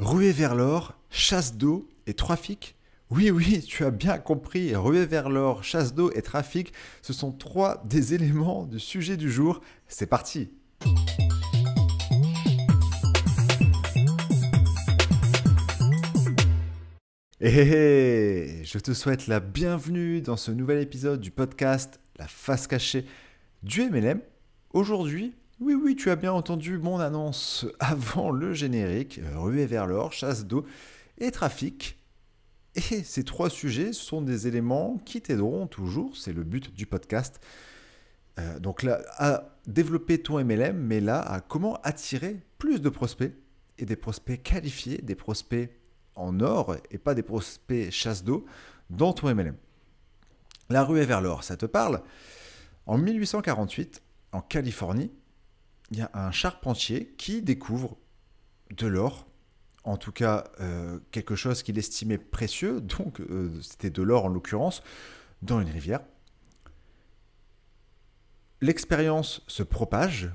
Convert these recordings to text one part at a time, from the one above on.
Ruée vers l'or, chasse d'eau et trafic. Oui, oui, tu as bien compris. Ruée vers l'or, chasse d'eau et trafic, ce sont trois des éléments du sujet du jour. C'est parti. Je te souhaite la bienvenue dans ce nouvel épisode du podcast La face cachée du MLM. Aujourd'hui, oui, oui, tu as bien entendu mon annonce avant le générique, ruée vers l'or, chasse d'eau et trafic. Et ces trois sujets sont des éléments qui t'aideront toujours, c'est le but du podcast. Donc là, à développer ton MLM, mais là, à comment attirer plus de prospects, et des prospects qualifiés, des prospects en or, et pas des prospects chasse d'eau, dans ton MLM. La ruée vers l'or, ça te parle? En 1848, en Californie, il y a un charpentier qui découvre de l'or, en tout cas quelque chose qu'il estimait précieux, donc c'était de l'or en l'occurrence, dans une rivière. L'expérience se propage,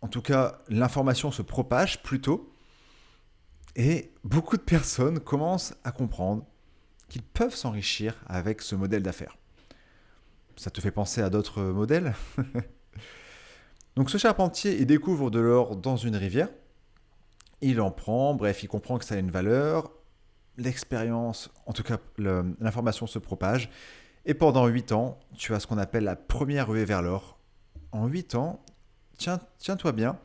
en tout cas l'information se propage plutôt, et beaucoup de personnes commencent à comprendre qu'ils peuvent s'enrichir avec ce modèle d'affaires. Ça te fait penser à d'autres modèles? Donc ce charpentier, il découvre de l'or dans une rivière, il en prend, bref, il comprend que ça a une valeur, l'expérience, en tout cas l'information se propage, et pendant 8 ans, tu as ce qu'on appelle la première ruée vers l'or. En 8 ans, tiens-toi bien,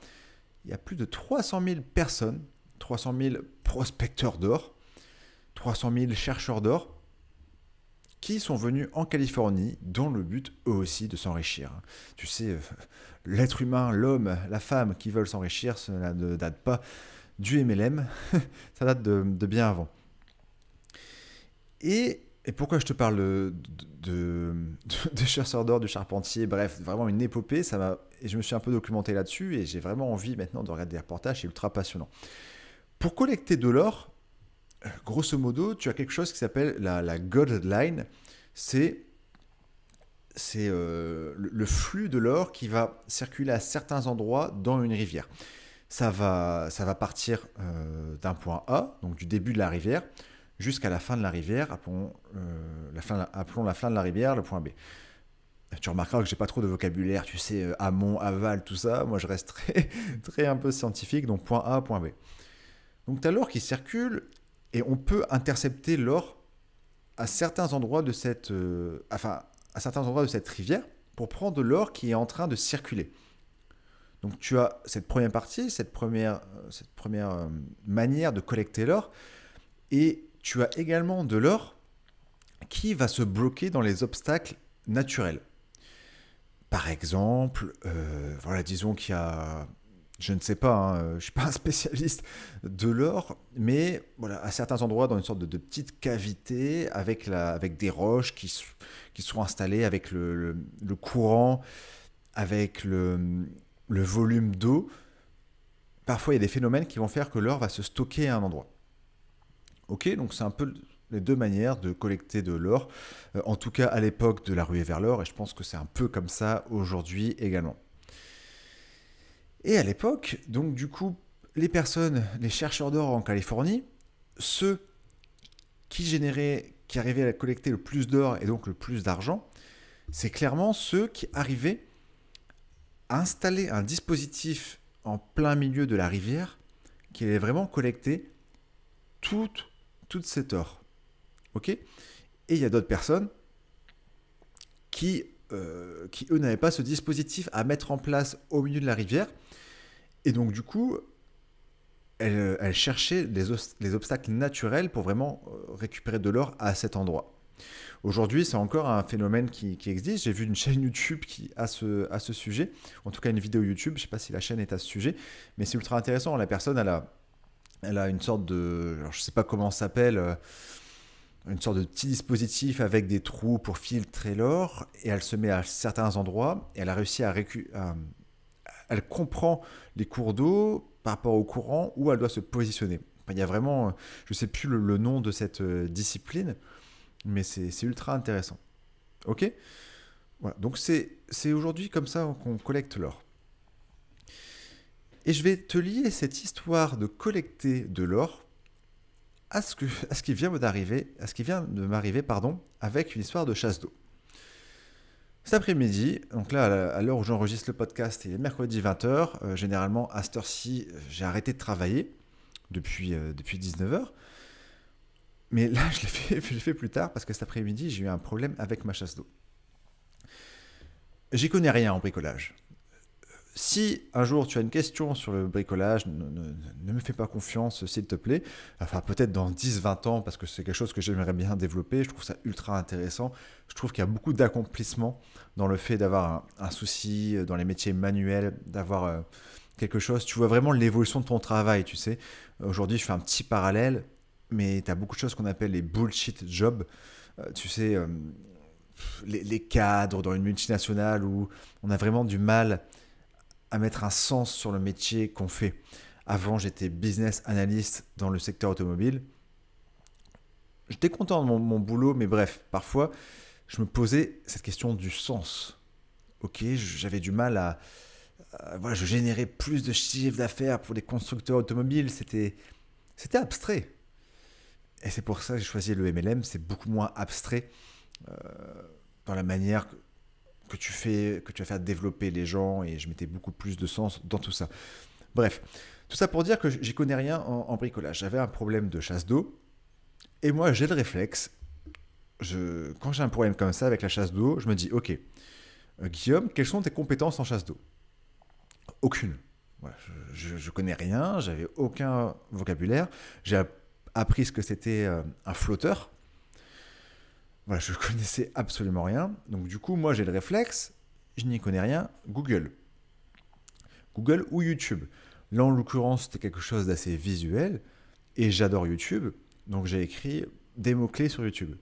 il y a plus de 300 000 personnes, 300 000 prospecteurs d'or, 300 000 chercheurs d'or, qui sont venus en Californie dans le but, eux aussi, de s'enrichir. Tu sais, l'être humain, l'homme, la femme qui veulent s'enrichir, cela ne date pas du MLM, ça date de bien avant. Et pourquoi je te parle de chasseurs d'or, du charpentier, bref, vraiment une épopée, et je me suis un peu documenté là-dessus, et j'ai vraiment envie maintenant de regarder des reportages, c'est ultra passionnant. Pour collecter de l'or, grosso modo, tu as quelque chose qui s'appelle la gold line. C'est le flux de l'or qui va circuler à certains endroits dans une rivière. Ça va partir d'un point A, donc du début de la rivière, jusqu'à la fin de la rivière, appelons la fin de la rivière le point B. Tu remarqueras que j'ai pas trop de vocabulaire, tu sais, amont, aval, tout ça. Moi, je reste très un peu scientifique, donc point A, point B. Donc tu as l'or qui circule, et on peut intercepter l'or à certains endroits de cette rivière pour prendre de l'or qui est en train de circuler. Donc tu as cette première partie, cette première manière de collecter l'or, et tu as également de l'or qui va se bloquer dans les obstacles naturels. Par exemple, voilà, disons qu'il y a, je ne sais pas, hein, je ne suis pas un spécialiste de l'or, mais voilà, à certains endroits, dans une sorte de petite cavité, avec des roches qui sont installées, avec le courant, avec le volume d'eau, parfois il y a des phénomènes qui vont faire que l'or va se stocker à un endroit. Ok, donc c'est un peu les deux manières de collecter de l'or, en tout cas à l'époque de la ruée vers l'or, et je pense que c'est un peu comme ça aujourd'hui également. Et à l'époque, donc du coup, les chercheurs d'or en Californie, ceux qui arrivaient à collecter le plus d'or et donc le plus d'argent, c'est clairement ceux qui arrivaient à installer un dispositif en plein milieu de la rivière qui allait vraiment collecter toute cet or. Ok ? Et il y a d'autres personnes qui eux, n'avaient pas ce dispositif à mettre en place au milieu de la rivière. Et donc, du coup, elles cherchaient les obstacles naturels pour vraiment récupérer de l'or à cet endroit. Aujourd'hui, c'est encore un phénomène qui existe. J'ai vu une chaîne YouTube à ce sujet, en tout cas une vidéo YouTube, je ne sais pas si la chaîne est à ce sujet, mais c'est ultra intéressant. La personne, elle a une sorte de, alors je ne sais pas comment ça s'appelle, une sorte de petit dispositif avec des trous pour filtrer l'or, et elle se met à certains endroits, et elle a réussi elle comprend les cours d'eau par rapport au courant où elle doit se positionner. Enfin, il y a vraiment, je ne sais plus le nom de cette discipline, mais c'est ultra intéressant. Ok ? Voilà. Donc c'est aujourd'hui comme ça qu'on collecte l'or. Et je vais te lier cette histoire de collecter de l'or à ce qui vient d'arriver, à ce qui vient de m'arriver, pardon, avec une histoire de chasse d'eau. Cet après-midi, donc là, à l'heure où j'enregistre le podcast, il est mercredi 20h. Généralement, à cette heure-ci, j'ai arrêté de travailler depuis 19h. Mais là, je l'ai fait plus tard parce que cet après-midi, j'ai eu un problème avec ma chasse d'eau. J'y connais rien en bricolage. Si un jour tu as une question sur le bricolage, ne me fais pas confiance, s'il te plaît. Enfin, peut-être dans 10-20 ans, parce que c'est quelque chose que j'aimerais bien développer. Je trouve ça ultra intéressant. Je trouve qu'il y a beaucoup d'accomplissement dans le fait d'avoir un souci, dans les métiers manuels, d'avoir quelque chose. Tu vois vraiment l'évolution de ton travail, tu sais. Aujourd'hui, je fais un petit parallèle, mais tu as beaucoup de choses qu'on appelle les bullshit jobs. Tu sais, les cadres dans une multinationale où on a vraiment du mal à mettre un sens sur le métier qu'on fait. Avant, j'étais business analyst dans le secteur automobile. J'étais content de mon boulot, mais bref, parfois, je me posais cette question du sens. Ok, j'avais du mal voilà, je générais plus de chiffre d'affaires pour les constructeurs automobiles. C'était abstrait. Et c'est pour ça que j'ai choisi le MLM. C'est beaucoup moins abstrait dans la manière que tu vas faire développer les gens, et je mettais beaucoup plus de sens dans tout ça. Bref, tout ça pour dire que j'y connais rien en bricolage. J'avais un problème de chasse d'eau, et moi j'ai le réflexe, quand j'ai un problème comme ça avec la chasse d'eau, je me dis, ok, Guillaume, quelles sont tes compétences en chasse d'eau? Aucune. Voilà, je connais rien, j'avais aucun vocabulaire, j'ai appris ce que c'était un flotteur. Voilà, je ne connaissais absolument rien. Donc du coup, moi j'ai le réflexe, je n'y connais rien, Google. Google ou YouTube. Là en l'occurrence, c'était quelque chose d'assez visuel, et j'adore YouTube, donc j'ai écrit des mots-clés sur YouTube.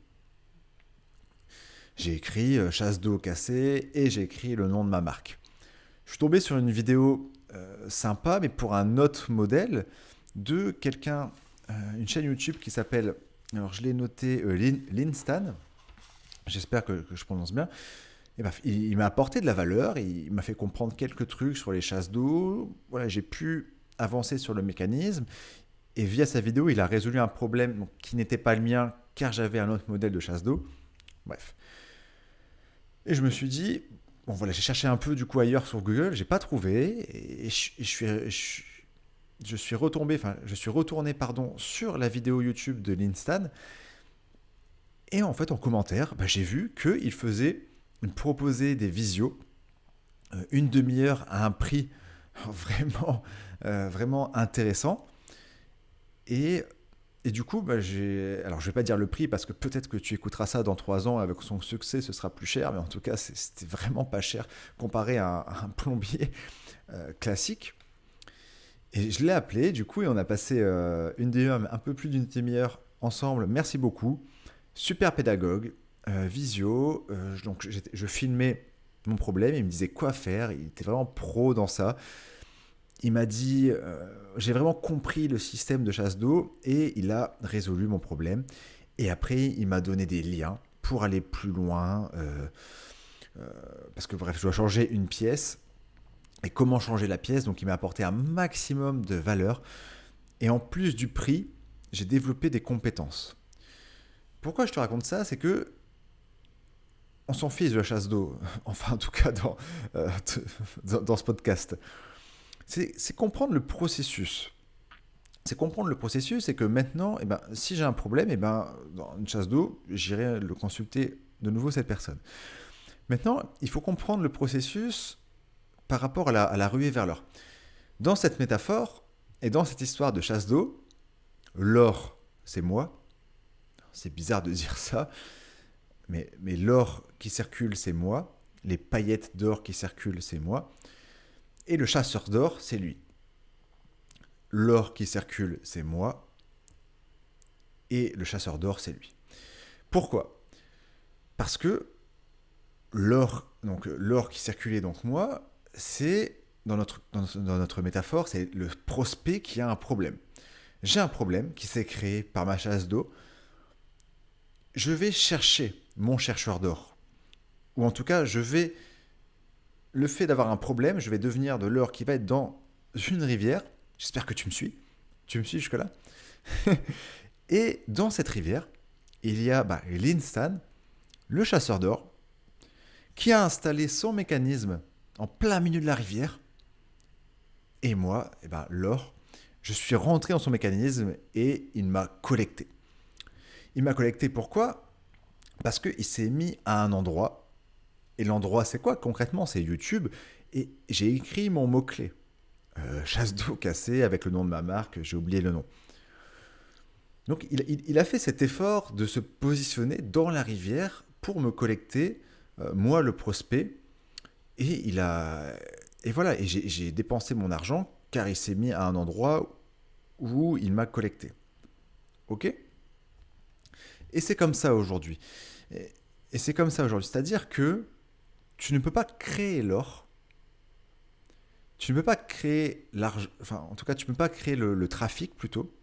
J'ai écrit chasse d'eau cassée, et j'ai écrit le nom de ma marque. Je suis tombé sur une vidéo sympa, mais pour un autre modèle, de quelqu'un, une chaîne YouTube qui s'appelle, alors je l'ai noté, Linstan. J'espère que je prononce bien. Et ben, il m'a apporté de la valeur, il m'a fait comprendre quelques trucs sur les chasses d'eau. Voilà, j'ai pu avancer sur le mécanisme. Et via sa vidéo, il a résolu un problème donc, qui n'était pas le mien, car j'avais un autre modèle de chasse d'eau. Bref. Et je me suis dit, bon voilà, j'ai cherché un peu du coup ailleurs sur Google, j'ai pas trouvé. Et je suis retourné sur la vidéo YouTube de Linstan. Et en fait, en commentaire, j'ai vu qu'il proposait des visios, une demi-heure à un prix vraiment intéressant. Et du coup, alors je ne vais pas dire le prix parce que peut-être que tu écouteras ça dans 3 ans, avec son succès, ce sera plus cher. Mais en tout cas, c'était vraiment pas cher comparé à un plombier classique. Et je l'ai appelé, du coup, et on a passé une demi-heure, un peu plus d'une demi-heure ensemble. Merci beaucoup. Super pédagogue, visio, donc je filmais mon problème, il me disait quoi faire, il était vraiment pro dans ça. Il m'a dit, j'ai vraiment compris le système de chasse d'eau, et il a résolu mon problème. Et après, il m'a donné des liens pour aller plus loin, parce que bref, je dois changer une pièce. Et comment changer la pièce? Donc il m'a apporté un maximum de valeur. Et en plus du prix, j'ai développé des compétences. Pourquoi je te raconte ça? C'est que on s'en fiche de la chasse d'eau, enfin en tout cas dans ce podcast. C'est comprendre le processus. C'est comprendre le processus, et que maintenant, si j'ai un problème, dans une chasse d'eau, j'irai le consulter de nouveau cette personne. Maintenant, il faut comprendre le processus par rapport à la ruée vers l'or. Dans cette métaphore et dans cette histoire de chasse d'eau, l'or, c'est moi. C'est bizarre de dire ça, mais l'or qui circule, c'est moi. Les paillettes d'or qui circulent, c'est moi. Et le chasseur d'or, c'est lui. L'or qui circule, c'est moi. Et le chasseur d'or, c'est lui. Pourquoi? Parce que l'or qui circulait, donc moi, c'est, dans notre métaphore, c'est le prospect qui a un problème. J'ai un problème qui s'est créé par ma chasse d'eau. Je vais chercher mon chercheur d'or. Ou en tout cas, le fait d'avoir un problème, je vais devenir de l'or qui va être dans une rivière. J'espère que tu me suis. Tu me suis jusque-là? Et dans cette rivière, il y a Linstan, le chasseur d'or, qui a installé son mécanisme en plein milieu de la rivière. Et moi, l'or, je suis rentré dans son mécanisme et il m'a collecté. Il m'a collecté pourquoi? Parce qu'il s'est mis à un endroit. Et l'endroit, c'est quoi concrètement? C'est YouTube. Et j'ai écrit mon mot-clé. Chasse d'eau cassée avec le nom de ma marque, j'ai oublié le nom. Donc il a fait cet effort de se positionner dans la rivière pour me collecter, moi le prospect. Et voilà, et j'ai dépensé mon argent car il s'est mis à un endroit où il m'a collecté. Ok? Et c'est comme ça aujourd'hui. Et c'est comme ça aujourd'hui. C'est-à-dire que tu ne peux pas créer l'or. Tu ne peux pas créer l'argent. Enfin, en tout cas, tu ne peux pas créer le trafic plutôt.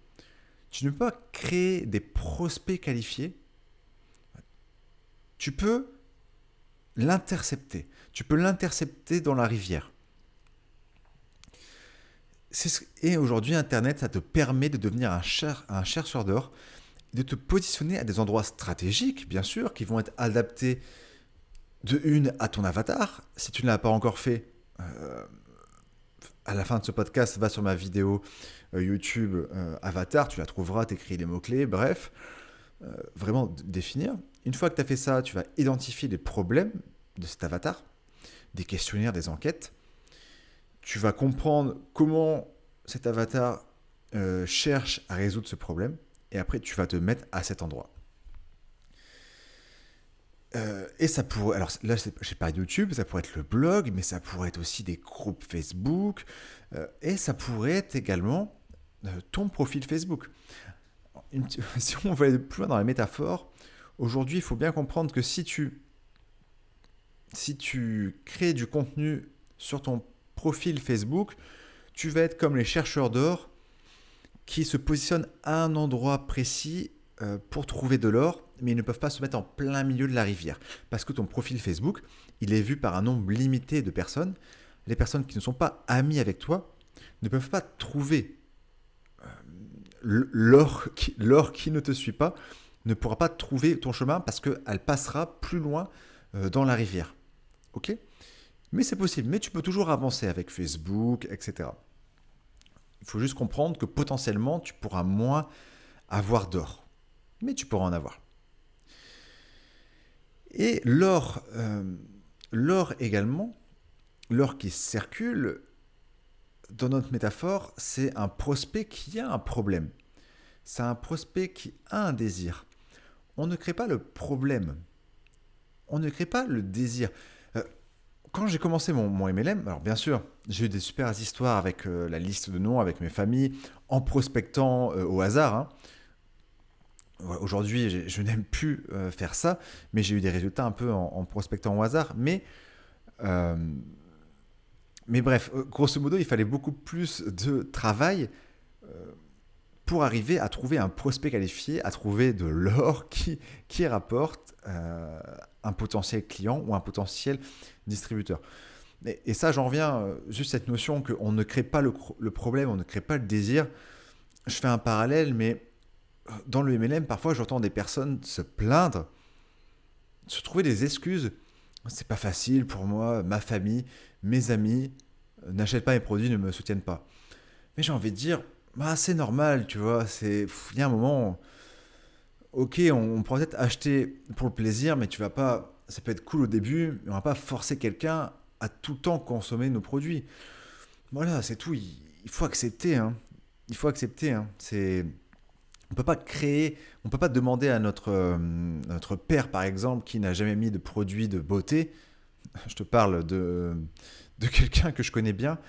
Tu ne peux pas créer des prospects qualifiés. Tu peux l'intercepter. Tu peux l'intercepter dans la rivière. Et aujourd'hui, Internet, ça te permet de devenir un chercheur d'or, de te positionner à des endroits stratégiques, bien sûr, qui vont être adaptés à ton avatar. Si tu ne l'as pas encore fait, à la fin de ce podcast, va sur ma vidéo YouTube avatar, tu la trouveras, t'écris les mots-clés, bref, vraiment définir. Une fois que tu as fait ça, tu vas identifier les problèmes de cet avatar, des questionnaires, des enquêtes. Tu vas comprendre comment cet avatar cherche à résoudre ce problème et après tu vas te mettre à cet endroit. Et ça pourrait, alors là je parle de YouTube, ça pourrait être le blog, mais ça pourrait être aussi des groupes Facebook et ça pourrait être également ton profil Facebook. Si on veut aller plus loin dans la métaphore, aujourd'hui il faut bien comprendre que si tu crées du contenu sur ton profil Facebook, tu vas être comme les chercheurs d'or qui se positionnent à un endroit précis pour trouver de l'or, mais ils ne peuvent pas se mettre en plein milieu de la rivière. Parce que ton profil Facebook, il est vu par un nombre limité de personnes. Les personnes qui ne sont pas amies avec toi ne peuvent pas trouver l'or qui ne te suit pas, ne pourra pas trouver ton chemin parce qu'elle passera plus loin dans la rivière. Ok ? Mais c'est possible, mais tu peux toujours avancer avec Facebook, etc. Il faut juste comprendre que potentiellement, tu pourras moins avoir d'or. Mais tu pourras en avoir. Et l'or également, l'or qui circule, dans notre métaphore, c'est un prospect qui a un problème. C'est un prospect qui a un désir. On ne crée pas le problème. On ne crée pas le désir. Quand j'ai commencé mon MLM, alors bien sûr, j'ai eu des super histoires avec la liste de noms, avec mes familles, en prospectant au hasard. Hein. Aujourd'hui, je n'aime plus faire ça, mais j'ai eu des résultats un peu en prospectant au hasard. Mais bref, grosso modo, il fallait beaucoup plus de travail pour arriver à trouver un prospect qualifié, à trouver de l'or qui rapporte un potentiel client ou un potentiel distributeur. Et ça, j'en reviens juste à cette notion qu'on ne crée pas le problème, on ne crée pas le désir. Je fais un parallèle, mais dans le MLM, parfois, j'entends des personnes se plaindre, se trouver des excuses. C'est pas facile pour moi, ma famille, mes amis n'achètent pas mes produits, ne me soutiennent pas. Mais j'ai envie de dire, c'est normal, tu vois. Il y a un moment, ok, on pourrait peut-être acheter pour le plaisir, mais tu vas pas. Ça peut être cool au début, mais on va pas forcer quelqu'un à tout le temps consommer nos produits. Voilà, c'est tout. Il faut accepter, hein. Il faut accepter, hein. On peut pas créer, on peut pas demander à notre père, par exemple, qui n'a jamais mis de produits de beauté. Je te parle de quelqu'un que je connais bien.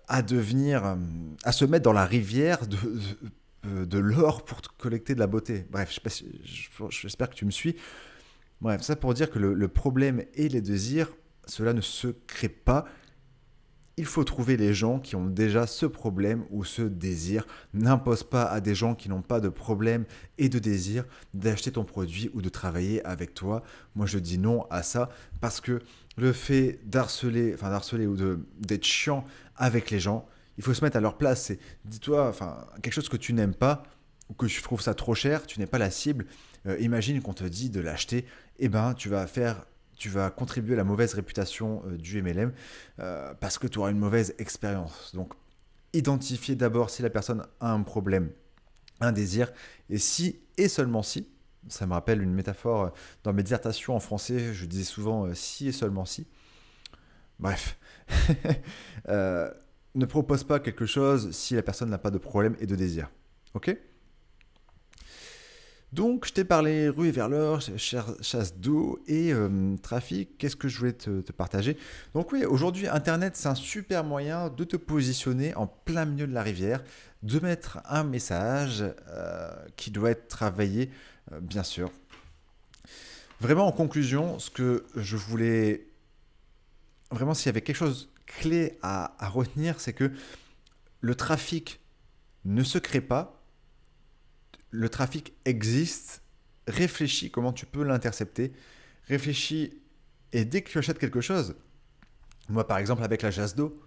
À se mettre dans la rivière de l'or pour collecter de la beauté. Bref, j'espère que tu me suis. Bref, ça pour dire que le problème et les désirs, cela ne se crée pas. Il faut trouver les gens qui ont déjà ce problème ou ce désir. N'impose pas à des gens qui n'ont pas de problème et de désir d'acheter ton produit ou de travailler avec toi. Moi, je dis non à ça parce que le fait d'harceler ou d'être chiant avec les gens, il faut se mettre à leur place. Dis-toi, enfin, quelque chose que tu n'aimes pas ou que tu trouves ça trop cher, tu n'es pas la cible. Imagine qu'on te dit de l'acheter, eh ben, tu vas contribuer à la mauvaise réputation du MLM parce que tu auras une mauvaise expérience. Donc, identifier d'abord si la personne a un problème, un désir, et si et seulement si. Ça me rappelle une métaphore dans mes dissertations en français, je disais souvent si et seulement si. Bref, Euh, ne propose pas quelque chose si la personne n'a pas de problème et de désir. Ok? Donc, je t'ai parlé rue et vers l'or, chasse d'eau et trafic. Qu'est-ce que je voulais te partager? Donc oui, aujourd'hui, Internet, c'est un super moyen de te positionner en plein milieu de la rivière, de mettre un message qui doit être travaillé, bien sûr. Vraiment, en conclusion, ce que je voulais... Vraiment, s'il y avait quelque chose clé à retenir, c'est que le trafic ne se crée pas, le trafic existe, réfléchis comment tu peux l'intercepter, réfléchis et dès que tu achètes quelque chose, moi par exemple avec la chasse d'eau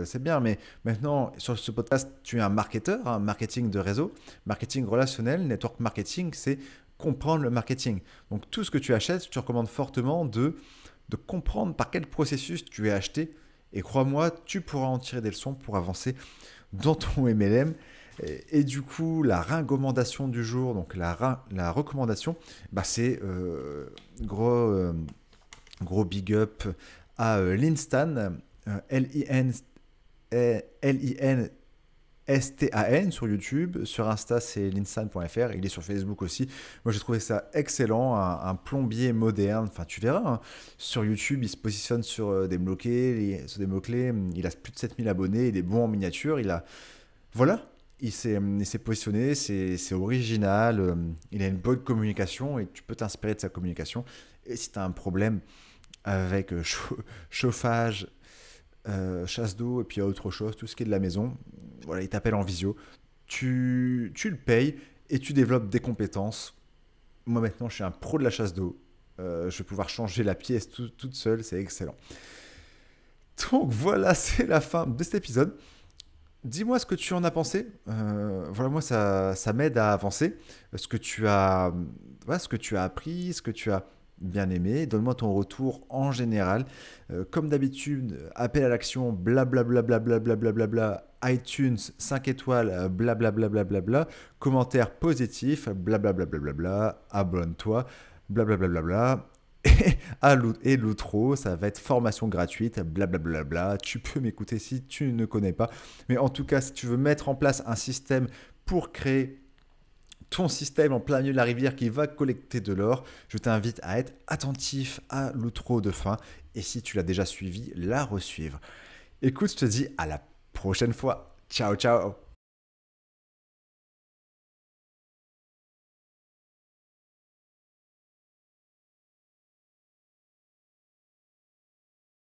c'est bien, mais maintenant sur ce podcast tu es un marketeur, un marketing de réseau, marketing relationnel, network marketing, c'est comprendre le marketing. Donc tout ce que tu achètes, je te recommande fortement de comprendre par quel processus tu es acheté et crois-moi, tu pourras en tirer des leçons pour avancer dans ton MLM. Et du coup, la recommandation du jour, donc la recommandation, bah c'est gros big up à Linstan, Linstan sur YouTube. Sur Insta, c'est linstan.fr. Il est sur Facebook aussi. Moi, j'ai trouvé ça excellent. Un plombier moderne. Enfin, tu verras. Hein. Sur YouTube, il se positionne sur des mots-clés. Il a plus de 7000 abonnés. Il est bon en miniature. Voilà. Il s'est positionné, c'est original, il a une bonne communication et tu peux t'inspirer de sa communication. Et si tu as un problème avec chauffage, chasse d'eau et puis autre chose, tout ce qui est de la maison, voilà, il t'appelle en visio, tu le payes et tu développes des compétences. Moi maintenant, je suis un pro de la chasse d'eau. Je vais pouvoir changer la pièce toute seule, c'est excellent. Donc voilà, c'est la fin de cet épisode. Dis-moi ce que tu en as pensé. Voilà, moi, ça m'aide à avancer. Voilà, ce que tu as appris, ce que tu as bien aimé. Donne-moi ton retour en général. Comme d'habitude, appel à l'action, blablabla, blablabla, iTunes, 5 étoiles, blablabla, blablabla, commentaire positif, blablabla, blablabla, abonne-toi, blablabla. Et l'outro, ça va être formation gratuite, blablabla. Tu peux m'écouter si tu ne connais pas. Mais en tout cas, si tu veux mettre en place un système pour créer ton système en plein milieu de la rivière qui va collecter de l'or, je t'invite à être attentif à l'outro de fin. Et si tu l'as déjà suivi, la resuivre. Écoute, je te dis à la prochaine fois. Ciao, ciao.